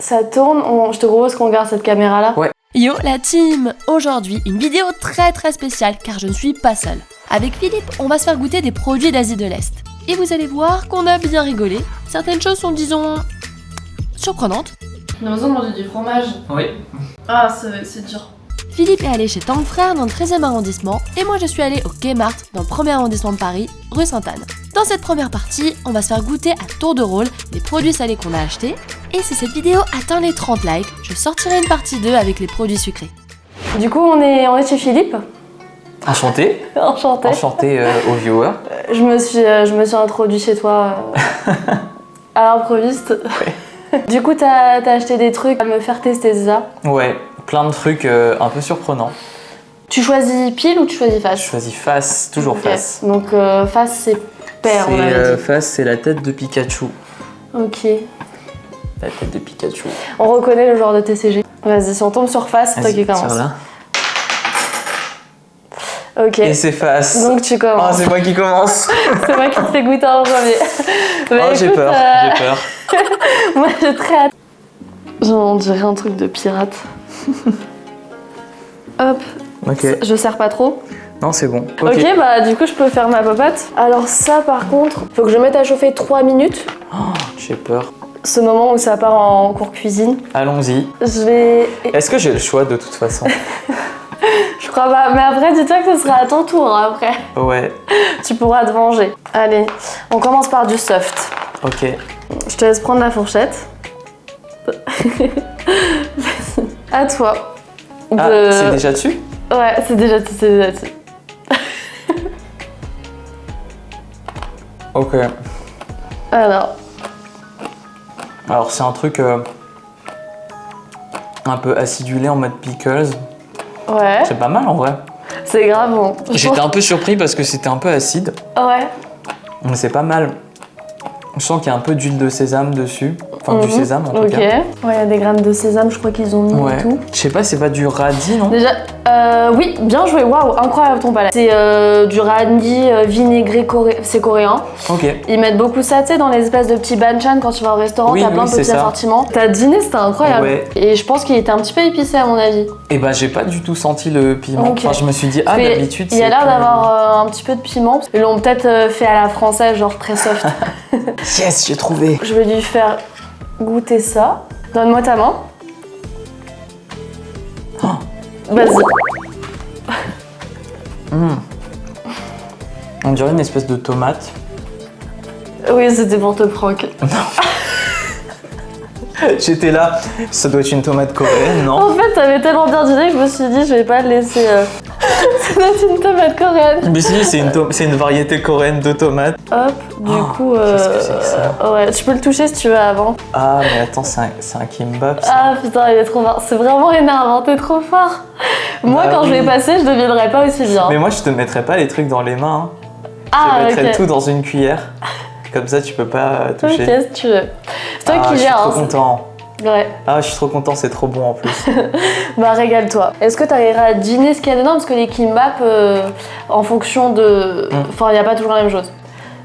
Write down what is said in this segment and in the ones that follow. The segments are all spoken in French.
Ça tourne, je te propose qu'on regarde cette caméra là. Ouais. Yo la team! Aujourd'hui, une vidéo très spéciale car je ne suis pas seule. Avec Philippe, on va se faire goûter des produits d'Asie de l'Est. Et vous allez voir qu'on a bien rigolé. Certaines choses sont, disons, surprenantes. On a besoin de manger du fromage. Oui. Ah, c'est dur. Philippe est allé chez Tang Frères dans le 13e arrondissement et moi je suis allée au Kmart dans le 1er arrondissement de Paris, rue Sainte-Anne. Dans cette première partie, on va se faire goûter à tour de rôle les produits salés qu'on a achetés. Et si cette vidéo atteint les 30 likes, je sortirai une partie 2 avec les produits sucrés. Du coup, on est chez Philippe. Enchanté. Enchanté. Enchanté aux viewers. Je me suis introduit chez toi à l'improviste. Ouais. Du coup, t'as acheté des trucs à me faire tester, c'est ça? Ouais, plein de trucs un peu surprenants. Tu choisis pile ou tu choisis Je face? choisis face, toujours Ok. face. Donc face, c'est père, on avait dit. Face, c'est la tête de Pikachu. Ok. La tête de Pikachu. On reconnaît le joueur de TCG. Vas-y, si on tombe sur face, c'est toi qui commence. Là. Ok. Et c'est face. Donc tu Oh, commences. c'est moi qui commence. C'est moi qui te fais goûter en premier. Bah, Oh, j'ai écoute, peur, j'ai peur. Moi, j'ai très hâte. On dirait un truc de pirate. Hop. Ok. Je serre pas trop. Non, c'est bon. Ok, bah du coup, je peux faire ma popote. Alors ça, par contre, faut que je mette à chauffer 3 minutes. Oh, j'ai peur. Ce moment où ça part en cours cuisine. Allons-y. Je vais... Est-ce que j'ai le choix de toute façon? Je crois pas. Mais après, dis-toi que ce sera à ton tour, hein, après. Ouais. Tu pourras te venger. Allez, on commence par du soft. Ok. Je te laisse prendre la fourchette. À toi. Ah, c'est déjà dessus? Ouais, c'est déjà dessus. Ok. Alors c'est un truc un peu acidulé en mode pickles. Ouais, C'est pas mal en vrai. c'est grave bon. J'étais un peu surpris parce que c'était un peu acide. Ouais. Mais c'est pas mal. Je sens qu'il y a un peu d'huile de sésame dessus. Enfin du sésame en tout Ok. cas. Ouais, il y a des graines de sésame, je crois qu'ils ont mis Ouais. et tout. Je sais pas, c'est pas du radis non? Déjà, oui, bien joué, waouh, incroyable ton palais. C'est du radis vinaigré c'est coréen. Ok. Ils mettent beaucoup ça, tu sais, dans les espèces de petits banchan quand tu vas au restaurant, Oui, t'as plein oui, de c'est petits ça. assortiments. T'as dîné, c'était incroyable. Ouais. Et je pense qu'il était un petit peu épicé à mon avis. Et bah j'ai pas du tout senti le piment. Ok. Enfin je me suis dit ah Mais d'habitude il y a c'est l'air plus- d'avoir un petit peu de piment. Ils l'ont peut-être fait à la française, genre très soft. Yes, j'ai trouvé. Je vais lui faire goûter ça. Donne-moi ta main. Oh. Vas-y. On dirait une espèce de tomate. Oui, c'était pour te prank. J'étais là, ça doit être une tomate coréenne, non? En fait, t'avais tellement bien dîné que je me suis dit, je vais pas le laisser. Ça doit être une tomate coréenne. Je me suis dit, c'est une variété coréenne de tomates. Hop, du Oh, coup. qu'est-ce que c'est que ça? Ouais, tu peux le toucher si tu veux avant. Ah, mais attends, c'est un kimbap, ça. Ah putain, il est trop fort. C'est vraiment énervant, t'es trop fort. Moi, Bah quand je oui. vais passer, je deviendrai pas aussi bien. Mais moi, je te mettrais pas les trucs dans les mains. Hein. Ah, Je mettrais ok. tout dans une cuillère. Comme ça, tu peux pas Ok, toucher. si tu veux. C'est toi Ah, qui je suis gères. trop hein, content. Ouais, Ah, je suis trop content, c'est trop bon en plus. bah régale-toi. Est-ce que t'arriveras à deviner ce qu'il y a dedans? Parce que les kimbap, en fonction de. Enfin, il n'y a pas toujours la même chose.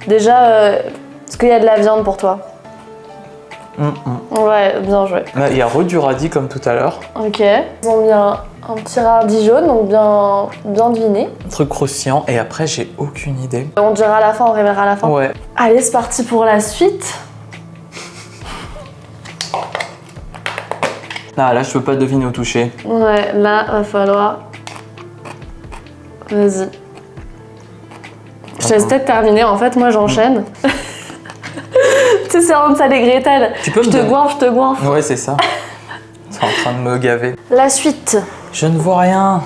Déjà, est-ce qu'il y a de la viande pour toi? Ouais, bien joué. Là, il y a du radis comme tout à l'heure. Ok. Ils ont mis un petit radis jaune, donc bien deviné. Un truc croustillant. Et après, j'ai aucune idée. On dira à la fin, on révélera à la fin. Ouais. Allez, c'est parti pour la suite. Là, je peux pas deviner au toucher. Ouais, là, va falloir. Vas-y. Je te laisse peut-être terminer, en fait, moi j'enchaîne. Tu sais, c'est un de salé Gretel. Tu peux Je me te donner- goinfre, je te goinfre. Ouais, c'est ça. C'est en train de me gaver. La suite. Je ne vois rien.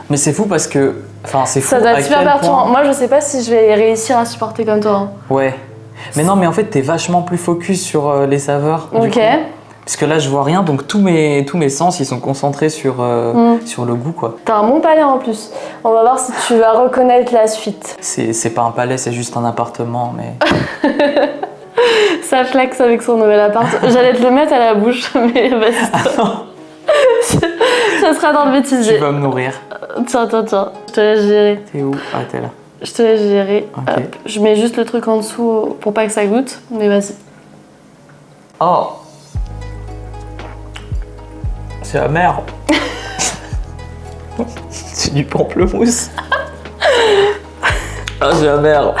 Mais c'est fou parce que. Enfin, c'est fou. Ça doit à être super quel perturbant. point- Moi, je sais pas si je vais réussir à supporter comme toi. hein. Ouais. Mais non, mais en fait, t'es vachement plus focus sur les saveurs. du Ok. coup. Parce que là, je vois rien, donc tous mes sens, ils sont concentrés sur le goût, quoi. T'as un bon palais en plus. On va voir si tu vas reconnaître la suite. C'est pas un palais, c'est juste un appartement, mais. Ça flex avec son nouvel appart. J'allais te le mettre à la bouche, mais vas-y. Ça sera dans le Tu bêtisier. vas me nourrir. Tiens. Je te laisse gérer. T'es où? Ah, t'es là. Je te laisse gérer. Ok. Hop. Je mets juste le truc en dessous pour pas que ça goûte, mais vas-y. Oh! C'est amer. C'est du pamplemousse. Ah, c'est amer.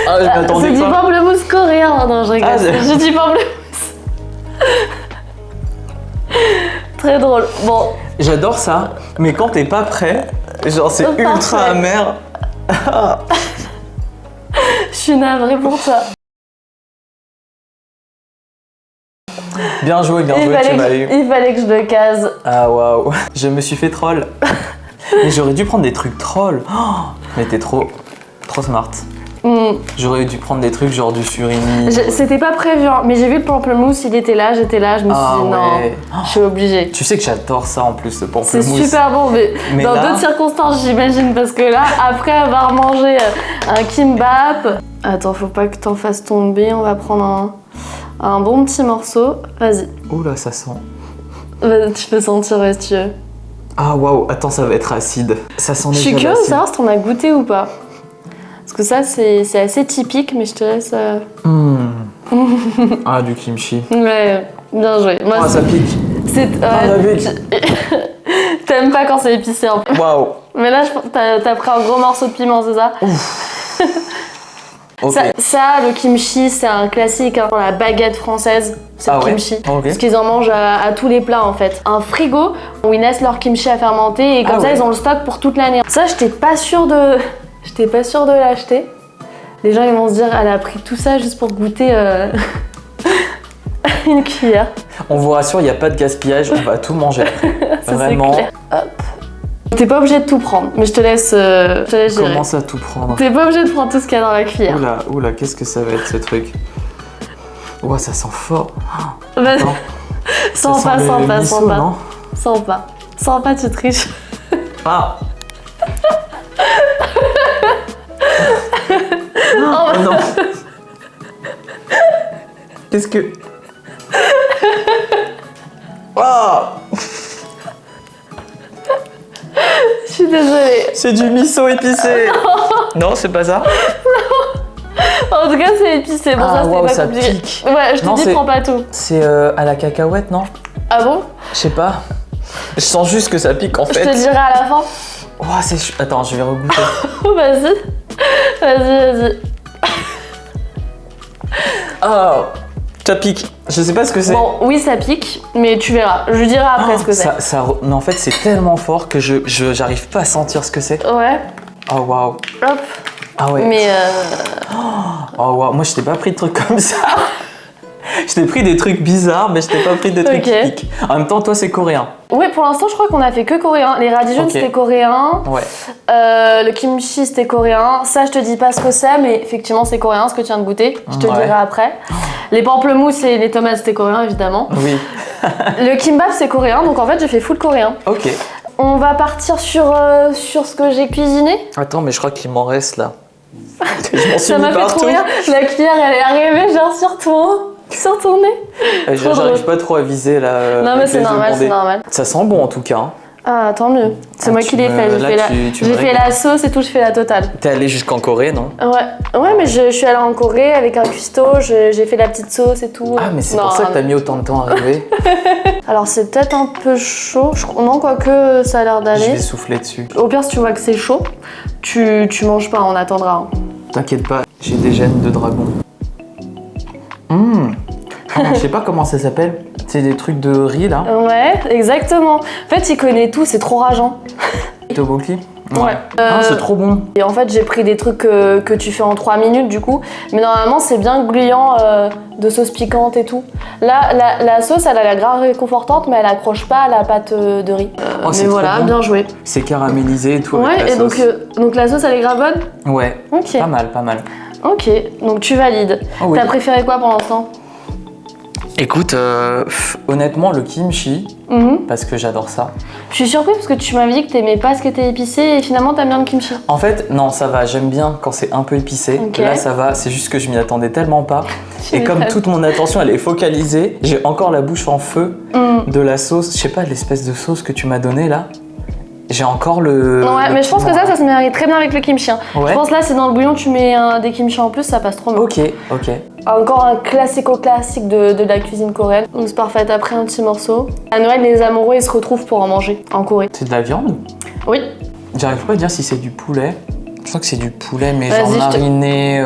Ah, je m'attendais C'est pas. du pamplemousse coréen. Non, je rigole. Ah, c'est du pamplemousse. Très drôle. Bon, J'adore ça, mais quand t'es pas prêt, genre c'est Parfait. ultra amer. je suis navrée pour ça. Bien joué, tu m'as eu. Il fallait que je le case. Ah waouh, je me suis fait troll. Mais j'aurais dû prendre des trucs troll. Oh, mais t'es trop smart. J'aurais dû prendre des trucs genre du surimi. C'était pas prévu, hein, mais j'ai vu le pamplemousse, il était là, j'étais là, je me suis Ah dit non, ouais. je suis obligée. Tu sais que j'adore ça en plus, ce C'est pamplemousse. super bon, mais dans là- d'autres circonstances, j'imagine, parce que là, après avoir mangé un kimbap... Attends, faut pas que t'en fasses tomber, on va prendre un bon petit morceau. Vas-y, Oula, ça sent. tu peux sentir si tu veux. Ah waouh, attends, ça va être acide. Ça sent Je suis déjà curieuse de l'acide. savoir si t'en as goûté ou pas. Parce que ça, c'est assez typique, mais je te laisse... Ah, du kimchi. Ouais, bien joué. Moi, Ah, ça pique. c'est... Ah, ça pique. T'aimes pas quand c'est épicé en plus. Waouh. Mais là, t'as pris un gros morceau de piment, c'est ça? Ok. Ça, le kimchi, c'est un classique hein, pour la baguette française, c'est Ah le ouais? kimchi. Ok. Parce qu'ils en mangent à tous les plats en fait. Un frigo où ils laissent leur kimchi à fermenter et comme Ah ça ouais. ils ont le stock pour toute l'année. Ça, j'étais pas sûre de l'acheter. Les gens ils vont se dire, elle a pris tout ça juste pour goûter une cuillère. On vous rassure, il n'y a pas de gaspillage, on va tout manger après. Ça, Vraiment. c'est clair. Hop. T'es pas obligé de tout prendre, mais je te laisse gérer. Comment ça tout prendre? T'es pas obligé de prendre tout ce qu'il y a dans la cuillère. Oula, qu'est-ce que ça va être ce truc? Ouah, ça sent fort. Vas-y. Attends, Sens ça pas, sent sens le pas, miso, sens pas. non? Sens pas. Sens pas, tu triches. Ah. Oh, Oh non. Qu'est-ce que... Ah, je suis désolée. c'est du miso épicé. Non, c'est pas ça? En tout cas, c'est épicé. Bon, Ah, ça, c'était waouh, pas ça compliqué. pique. Ouais, je te Non, dis, c'est- prends pas tout. C'est à la cacahuète, non? Ah bon? Je sais pas. Je sens juste que ça pique en Je te fait. dirai à la fin. Ouah, Attends, je vais regoûter. Vas-y. Vas-y. Ah, ça pique. Je sais pas ce que c'est. Bon, oui, ça pique, mais tu verras. Je lui dirai après ce que c'est. Mais en fait, c'est tellement fort que j'arrive pas à sentir ce que c'est. Ouais. Oh waouh. Hop. Ah ouais. Mais Oh waouh. Moi, je t'ai pas pris de trucs comme ça. Je t'ai pris des trucs bizarres, mais je t'ai pas pris des trucs Ok. qui piquent. En même temps, toi, c'est coréen. ouais, pour l'instant, je crois qu'on a fait que coréen. Les radijun, Ok. c'était coréen. Ouais. Le kimchi, c'était coréen. Ça, je te dis pas ce que c'est, mais effectivement, c'est coréen, ce que tu viens de goûter. Je te le Ouais. dirai après. Les pamplemousses et les tomates, c'était coréen, évidemment. Oui. Le kimbap, c'est coréen, donc en fait, j'ai fait full coréen. Ok. On va partir sur ce que j'ai cuisiné. Attends, mais je crois qu'il m'en reste là. Je m'en suis Ça mis m'a fait partout. trop rire. La cuillère, elle est arrivée genre sur ton nez. Trop J'arrive drôle. pas trop à viser là. Non, mais avec c'est les normal, œufs c'est bondés. normal. Ça sent bon en tout cas. Hein. Ah, tant mieux. C'est Ah, moi tu qui l'ai me- fait. J'ai là, fait, tu me j'ai fait régales. la sauce et tout, je fais la totale. T'es allé jusqu'en Corée, non? Ouais, mais je suis allée en Corée avec un cuistot, j'ai fait la petite sauce et tout. Ah, mais c'est Non, pour ça que t'as mis autant de temps à arriver. Alors c'est peut-être un peu chaud. Non, quoique ça a l'air Je vais d'aller. souffler dessus. Au pire, si tu vois que c'est chaud, tu manges pas, on attendra. Hein. T'inquiète pas, j'ai des gènes de dragon. Je sais pas comment ça s'appelle. C'est des trucs de riz là. Ouais, exactement. En fait, il connaît tout, c'est trop rageant. Tteokbokki. Ouais. Ah, c'est trop bon. Et en fait, j'ai pris des trucs que tu fais en 3 minutes du coup. Mais normalement, c'est bien gluant de sauce piquante et tout. Là, la sauce, elle a l'air grave réconfortante, mais elle accroche pas à la pâte de riz. Oh, c'est mais trop voilà, bon. bien joué. C'est caramélisé et tout. avec Ouais, la et sauce. donc la sauce, elle est grave bonne. Ouais. Ok. Pas mal, pas mal. Ok, donc tu valides. Oh oui. T'as préféré quoi pour l'instant? Écoute, honnêtement, le kimchi, parce que j'adore ça. Je suis surprise parce que tu m'avais dit que t'aimais pas ce qui était épicé et finalement t'aimes bien le kimchi. En fait, non, ça va, j'aime bien quand c'est un peu épicé. Ok. Là, ça va, c'est juste que je m'y attendais tellement pas. Tu Et comme m'étonnes. toute mon attention, elle est focalisée, j'ai encore la bouche en feu de la sauce. Je sais pas, l'espèce de sauce que tu m'as donnée là. J'ai encore le... Ouais, mais je pense que ça se marie très bien avec le kimchi. Hein. Ouais. Je pense là, c'est dans le bouillon, tu mets des kimchi en plus, ça passe trop bien. Ok. Encore un classico-classique de la cuisine coréenne. Donc c'est parfait, après un petit morceau. À Noël, les amoureux, ils se retrouvent pour en manger en Corée. C'est de la viande? Oui. J'arrive pas à dire si c'est du poulet. Je crois que c'est du poulet, mais Vas-y, genre mariné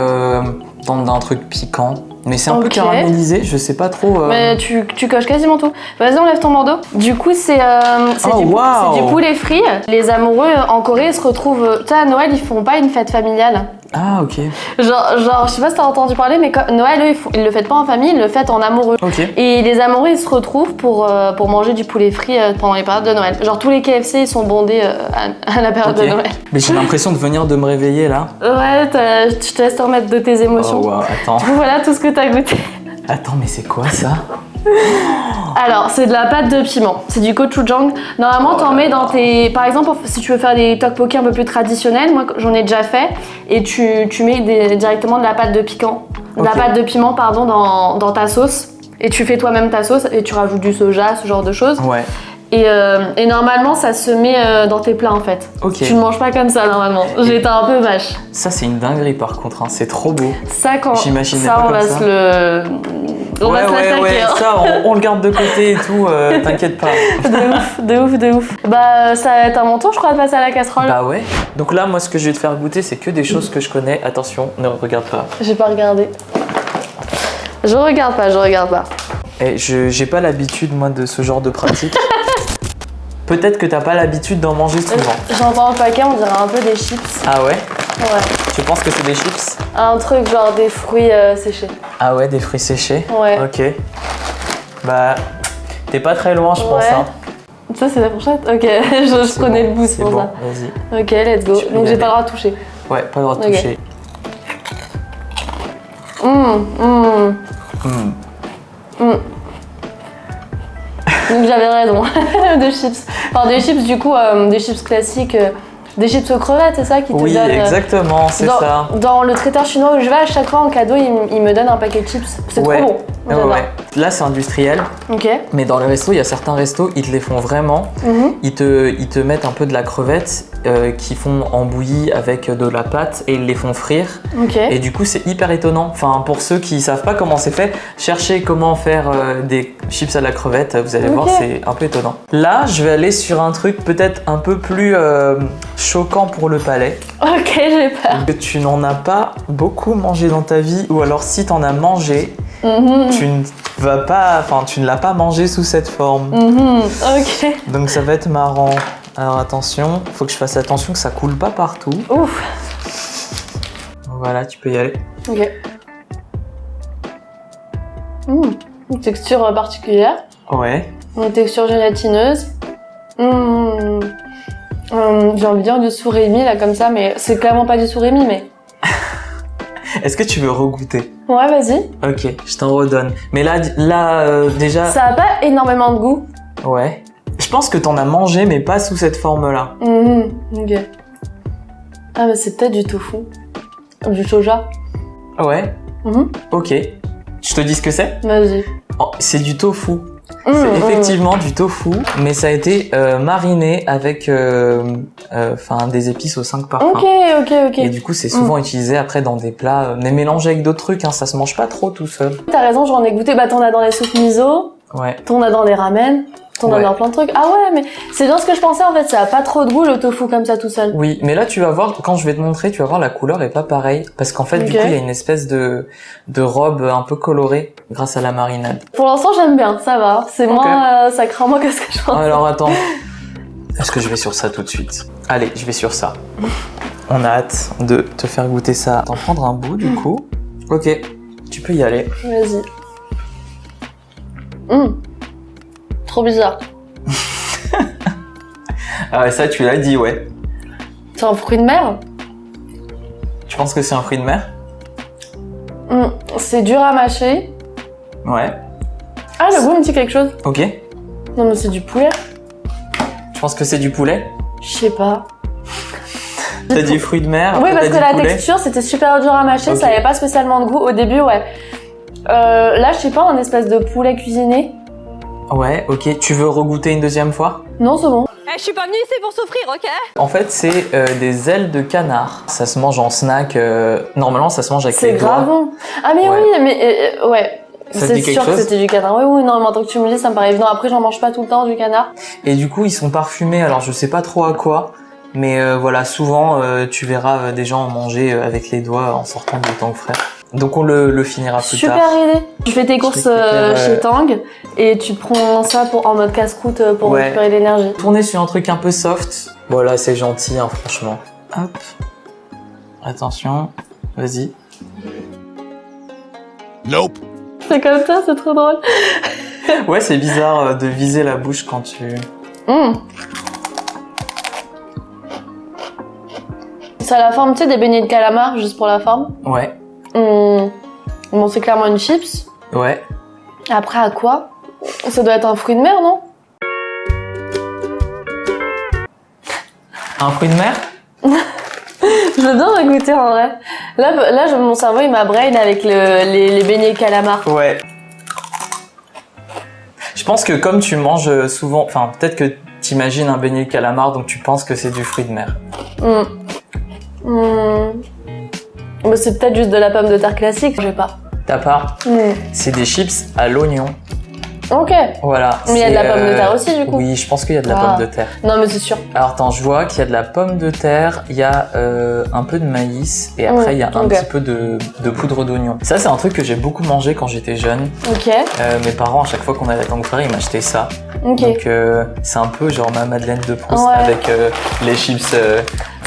dans un truc piquant. Mais c'est un peu caramélisé, je sais pas trop. Mais tu coches quasiment tout. Vas-y, enlève ton bandeau. Du coup, c'est du poulet frit. Les amoureux en Corée se retrouvent. Tu sais, à Noël, ils font pas une fête familiale. Ah, ok. Genre, je sais pas si t'as entendu parler, mais Noël, eux, ils le fêtent pas en famille, ils le fêtent en amoureux. Ok. Et les amoureux, ils se retrouvent pour manger du poulet frit pendant les périodes de Noël. Genre, tous les KFC, ils sont bondés à la période de Noël. Mais j'ai l'impression de venir de me réveiller là. Ouais, je te laisse te remettre de tes émotions. Oh, wow, attends. Du coup, voilà tout ce que t'as goûté. Attends, mais c'est quoi ça? Alors, c'est de la pâte de piment. C'est du gochujang. Normalement, t'en mets dans tes... Par exemple, si tu veux faire des tteokbokki un peu plus traditionnels, moi, j'en ai déjà fait. Et tu mets directement de la pâte de piquant. De la pâte de piment, pardon, dans ta sauce. Et tu fais toi-même ta sauce et tu rajoutes du soja, ce genre de choses. Ouais. Et normalement, ça se met dans tes plats, en fait. Ok. Tu ne manges pas comme ça, normalement. J'ai été un peu vache. Ça, c'est une dinguerie, par contre. Hein. C'est trop beau. Ça, J'imaginais pas on va comme ça. se le... On va se l'attaquer. Ouais, hein. ça, on le garde de côté et tout, t'inquiète pas. De ouf. Bah, ça va être à mon tour, je crois, de passer à la casserole. Bah ouais. Donc là, moi, ce que je vais te faire goûter, c'est que des choses que je connais. Attention, ne regarde pas. J'ai pas regardé. Je regarde pas. Et j'ai pas l'habitude, moi, de ce genre de pratique. Peut-être que t'as pas l'habitude d'en manger souvent. J'entends un paquet, on dirait un peu des chips. Ah ouais? Ouais. Tu penses que c'est des chips? Un truc genre des fruits séchés. Ah ouais, des fruits séchés? Ouais. Ok. Bah, t'es pas très loin, je pense. Hein. Ça, c'est la fourchette? Ok, je prenais le bout, c'est pour ça. Vas-y. Ok, let's go. Donc, j'ai pas le droit de toucher. Ouais, pas le droit de toucher. Donc j'avais raison, de chips. Enfin des chips du coup, des chips classiques, des chips aux crevettes, c'est ça qui te donne... Oui, exactement, c'est ça. Dans le traiteur chinois où je vais, à chaque fois en cadeau, il me donne un paquet de chips. C'est trop bon. Ouais. Là, c'est industriel. Ok. Mais dans les restos, il y a certains restos, ils te les font vraiment. Ils te mettent un peu de la crevette qu'ils font en bouillie avec de la pâte et ils les font frire. Ok. Et du coup, c'est hyper étonnant. Enfin, pour ceux qui savent pas comment c'est fait, cherchez comment faire des chips à la crevette. Vous allez voir, c'est un peu étonnant. Là, je vais aller sur un truc peut-être un peu plus choquant pour le palais. Ok, j'ai peur. Que tu n'en as pas beaucoup mangé dans ta vie, ou alors si t'en as mangé, tu ne l'as pas mangé sous cette forme. Ok. Donc ça va être marrant. Alors attention, faut que je fasse attention que ça coule pas partout. Ouf. Voilà, tu peux y aller. Ok. Une texture particulière. Ouais. Une texture gélatineuse. J'ai envie de dire du surimi là comme ça, mais c'est clairement pas du surimi, mais... Est-ce que tu veux regoûter? Ouais, vas-y. Ok, je t'en redonne. Mais là déjà... Ça a pas énormément de goût. Ouais. Je pense que t'en as mangé, mais pas sous cette forme-là. Ok. Ah, mais c'est peut-être du tofu. Du soja. Ouais. Ok. Je te dis ce que c'est? Vas-y. Oh, c'est du tofu. C'est effectivement du tofu, mais ça a été mariné avec des épices aux 5 parfums. Ok. Et du coup, c'est souvent utilisé après dans des plats, mais mélangé avec d'autres trucs, hein, ça se mange pas trop tout seul. T'as raison, j'en ai goûté. Bah, t'en as dans les soupes miso, Ouais. t'en as dans les ramen, t'en as dans plein de trucs. Ah ouais, mais c'est bien ce que je pensais en fait, ça a pas trop de goût le tofu comme ça tout seul. Oui, mais là tu vas voir, quand je vais te montrer, tu vas voir la couleur est pas pareille, parce qu'en fait du coup il y a une espèce de robe un peu colorée grâce à la marinade. Pour l'instant j'aime bien, ça va. C'est moins, ça craint moins que ce que je pensais. Alors attends, est-ce que je vais sur ça tout de suite? Allez, je vais sur ça. On a hâte de te faire goûter ça. T'en prendre un bout du coup. Ok, tu peux y aller. Vas-y. Trop bizarre. Ah ouais, ça tu l'as dit, ouais. C'est un fruit de mer? Tu penses que c'est un fruit de mer? C'est dur à mâcher. Ouais. Ah, le goût me dit quelque chose. Ok. Non mais c'est du poulet. Tu penses que c'est du poulet? Je sais pas. T'as dit fruit de mer? Oui, parce que la texture c'était super dur à mâcher, ça avait pas spécialement de goût. Au début, ouais. Là, je sais pas, un espèce de poulet cuisiné. Ouais, ok. Tu veux regoûter une deuxième fois? Non, c'est bon. je suis pas venue ici pour souffrir, ok? En fait, c'est des ailes de canard. Ça se mange en snack. Normalement, ça se mange avec les C'est doigts. grave bon. Ah mais Ouais. oui, mais ouais. Ça te C'est dit quelque sûr que chose c'était du canard. Oui, oui, non, mais en tant que tu me dis, ça me paraît évident. Après, j'en mange pas tout le temps du canard. Et du coup, ils sont parfumés. Alors, je sais pas trop à quoi. Mais voilà, souvent, tu verras des gens en manger avec les doigts en sortant de Tang Frères. Donc, on le finira plus Super tard. idée. Tu fais tes courses récupère, chez Tang et tu prends ça en mode casse-croûte pour Ouais. récupérer de l'énergie. Tourner sur un truc un peu soft. Voilà, c'est gentil, hein, franchement. Hop. Attention. Vas-y. Nope. C'est comme ça, c'est trop drôle. Ouais, c'est bizarre de viser la bouche quand tu... Ça a la forme, tu sais, des beignets de calamar, juste pour la forme. Ouais. Bon, c'est clairement une chips. Ouais. Après, à quoi? Ça doit être un fruit de mer, non? Un fruit de mer? Je veux bien en goûter en vrai. Là, mon cerveau il m'a brain avec les beignets calamar. Ouais. Je pense que comme tu manges souvent... Enfin, peut-être que t'imagines un beignet de calamar, donc tu penses que c'est du fruit de mer. Mais c'est peut-être juste de la pomme de terre classique, je sais pas. T'as pas? C'est des chips à l'oignon. Ok. Voilà. Mais il y a de la c'est, pomme de terre aussi, du coup. Oui, je pense qu'il y a de la Ah. pomme de terre. Non, mais c'est sûr. Alors attends, je vois qu'il y a de la pomme de terre, il y a un peu de maïs et après il y a un ok. petit peu de poudre d'oignon. Ça c'est un truc que j'ai beaucoup mangé quand j'étais jeune. Ok. Mes parents à chaque fois qu'on allait à Tang Frères ils m'achetaient ça. Ok. Donc c'est un peu genre ma Madeleine de Proust Ouais. avec les chips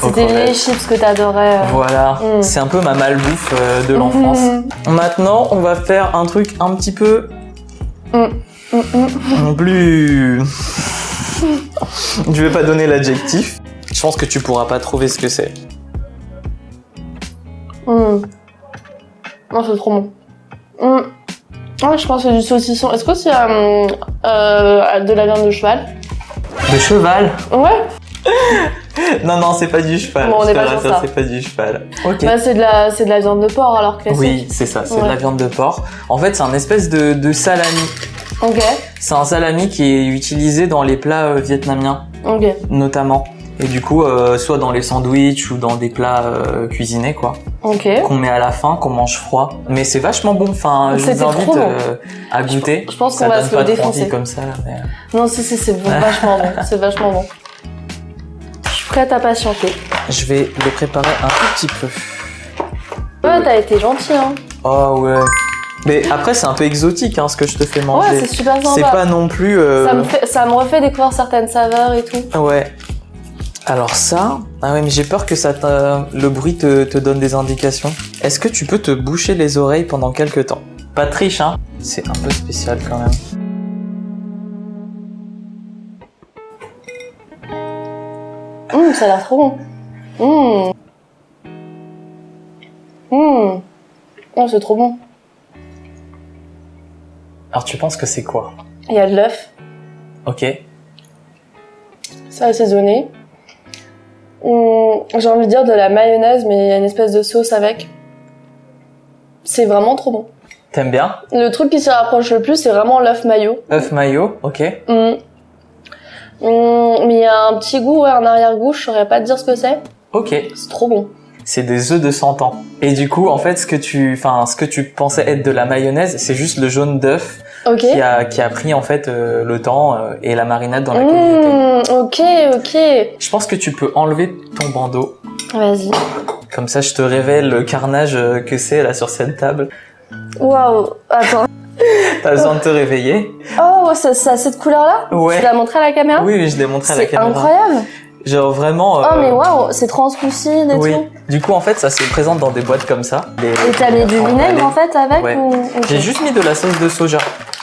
aux C'était crevettes. les chips que t'adorais. Voilà, c'est un peu ma malbouffe de l'enfance. Maintenant on va faire un truc un petit peu... Non plus... Je vais pas donner l'adjectif. Je pense que tu pourras pas trouver ce que c'est. Non, c'est trop bon. Ouais, je pense que c'est du saucisson. Est-ce que c'est de la viande de cheval? De cheval? Ouais. Non, c'est pas du cheval. Bon, on Je est te pas sur rassure, ça. c'est pas du cheval. Ok. Bah, c'est de la viande de porc alors classique. Oui, c'est ça, c'est de Ouais. la viande de porc. En fait, c'est un espèce de salami. Ok. C'est un salami qui est utilisé dans les plats vietnamiens, Ok. notamment. Et du coup, soit dans les sandwichs ou dans des plats cuisinés, quoi. Ok. Qu'on met à la fin, qu'on mange froid. Mais c'est vachement bon. Enfin, je vous C'était invite trop bon. à goûter. Je pense Ça qu'on va donne se pas le trop envie défoncer. comme ça. Mais... Non, c'est bon, vachement bon. C'est vachement bon. Je suis prête à patienter. Je vais le préparer un tout petit peu. Ouais, t'as été gentil, hein. Oh ouais. Mais après, c'est un peu exotique, hein, ce que je te fais manger. Ouais, c'est super sympa. C'est pas non plus... Ça me refait découvrir certaines saveurs et tout. Ouais. Alors ça... Ah ouais, mais j'ai peur que le bruit te donne des indications. Est-ce que tu peux te boucher les oreilles pendant quelques temps? Pas de triche, hein. C'est un peu spécial quand même. Ça a l'air trop bon. Oh, c'est trop bon. Alors tu penses que c'est quoi? Il y a de l'œuf, Ok. c'est assaisonné. J'ai envie de dire de la mayonnaise, mais il y a une espèce de sauce avec. C'est vraiment trop bon. T'aimes bien? Le truc qui s'y rapproche le plus, c'est vraiment l'œuf mayo. Œuf mayo, ok. Mais il y a un petit goût, ouais, un arrière-goût, je saurais pas te dire ce que c'est. Ok. C'est trop bon. C'est des œufs de 100 ans. Et du coup, en fait, ce que tu pensais être de la mayonnaise, c'est juste le jaune d'œuf Ok. qui a pris en fait le temps et la marinade dans laquelle il était. Ok. Je pense que tu peux enlever ton bandeau. Vas-y. Comme ça, je te révèle le carnage que c'est là sur cette table. Waouh. Attends. T'as besoin de te réveiller. Oh, ça a cette couleur-là? Ouais. Tu l'as montré à la caméra? Oui, je l'ai montré à la C'est caméra. incroyable. Genre vraiment... Oh, mais waouh, c'est translucide et Oui. tout. Du coup, en fait, ça se présente dans des boîtes comme ça. Et t'as mis du vinaigre en fait avec Ouais. ou... Ok. J'ai juste mis de la sauce de soja.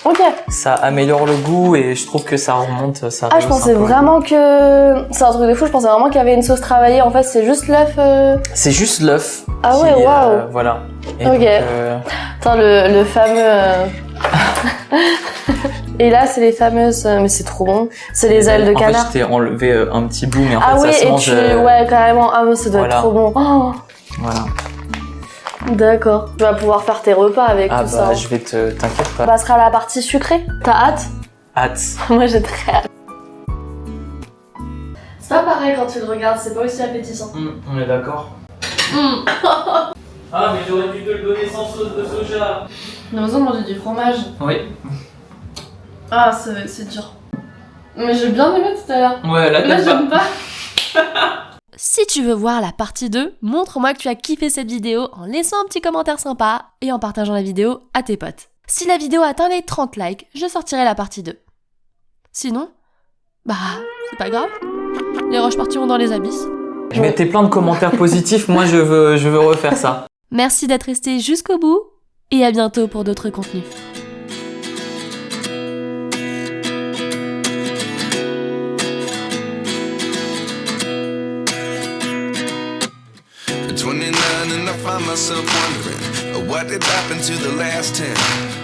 Ok. Ça améliore le goût et je trouve que ça remonte, ça Ah, je rehausse pensais un peu. vraiment que... C'est un truc de fou, je pensais vraiment qu'il y avait une sauce travaillée. En fait, c'est juste l'œuf... C'est juste l'œuf. Ah qui, ouais, waouh. Voilà. Et Ok. donc, Attends, le fameux... Et là, c'est les fameuses... Mais c'est trop bon. C'est les ailes de en canard. fait, je t'ai enlevé un petit bout, mais en Ah fait, oui, ça se et mange... tu... Ouais, carrément. Ah, mais ça doit voilà. être trop bon. Oh, Voilà. d'accord. Tu vas pouvoir faire tes repas avec Ah tout bah, ça. je vais t'inquiète On pas. passera à la partie sucrée. T'as hâte? Hâte. Moi, j'ai très hâte. pareil quand tu le regardes, c'est pas aussi appétissant. On est d'accord. Ah, mais j'aurais dû te le donner sans sauce de soja. Mais heureusement, on mange du fromage. Oui. Ah, c'est dur. Mais j'ai bien aimé tout à l'heure. Ouais, là, Là, t'aimes j'aime pas. Si tu veux voir la partie 2, montre-moi que tu as kiffé cette vidéo en laissant un petit commentaire sympa et en partageant la vidéo à tes potes. Si la vidéo atteint les 30 likes, je sortirai la partie 2. Sinon, bah, c'est pas grave. Les roches partiront dans les abysses. Mettez plein de commentaires positifs, moi je veux refaire ça. Merci d'être resté jusqu'au bout et à bientôt pour d'autres contenus. At 29 and I find myself wondering what did happen to the last 10.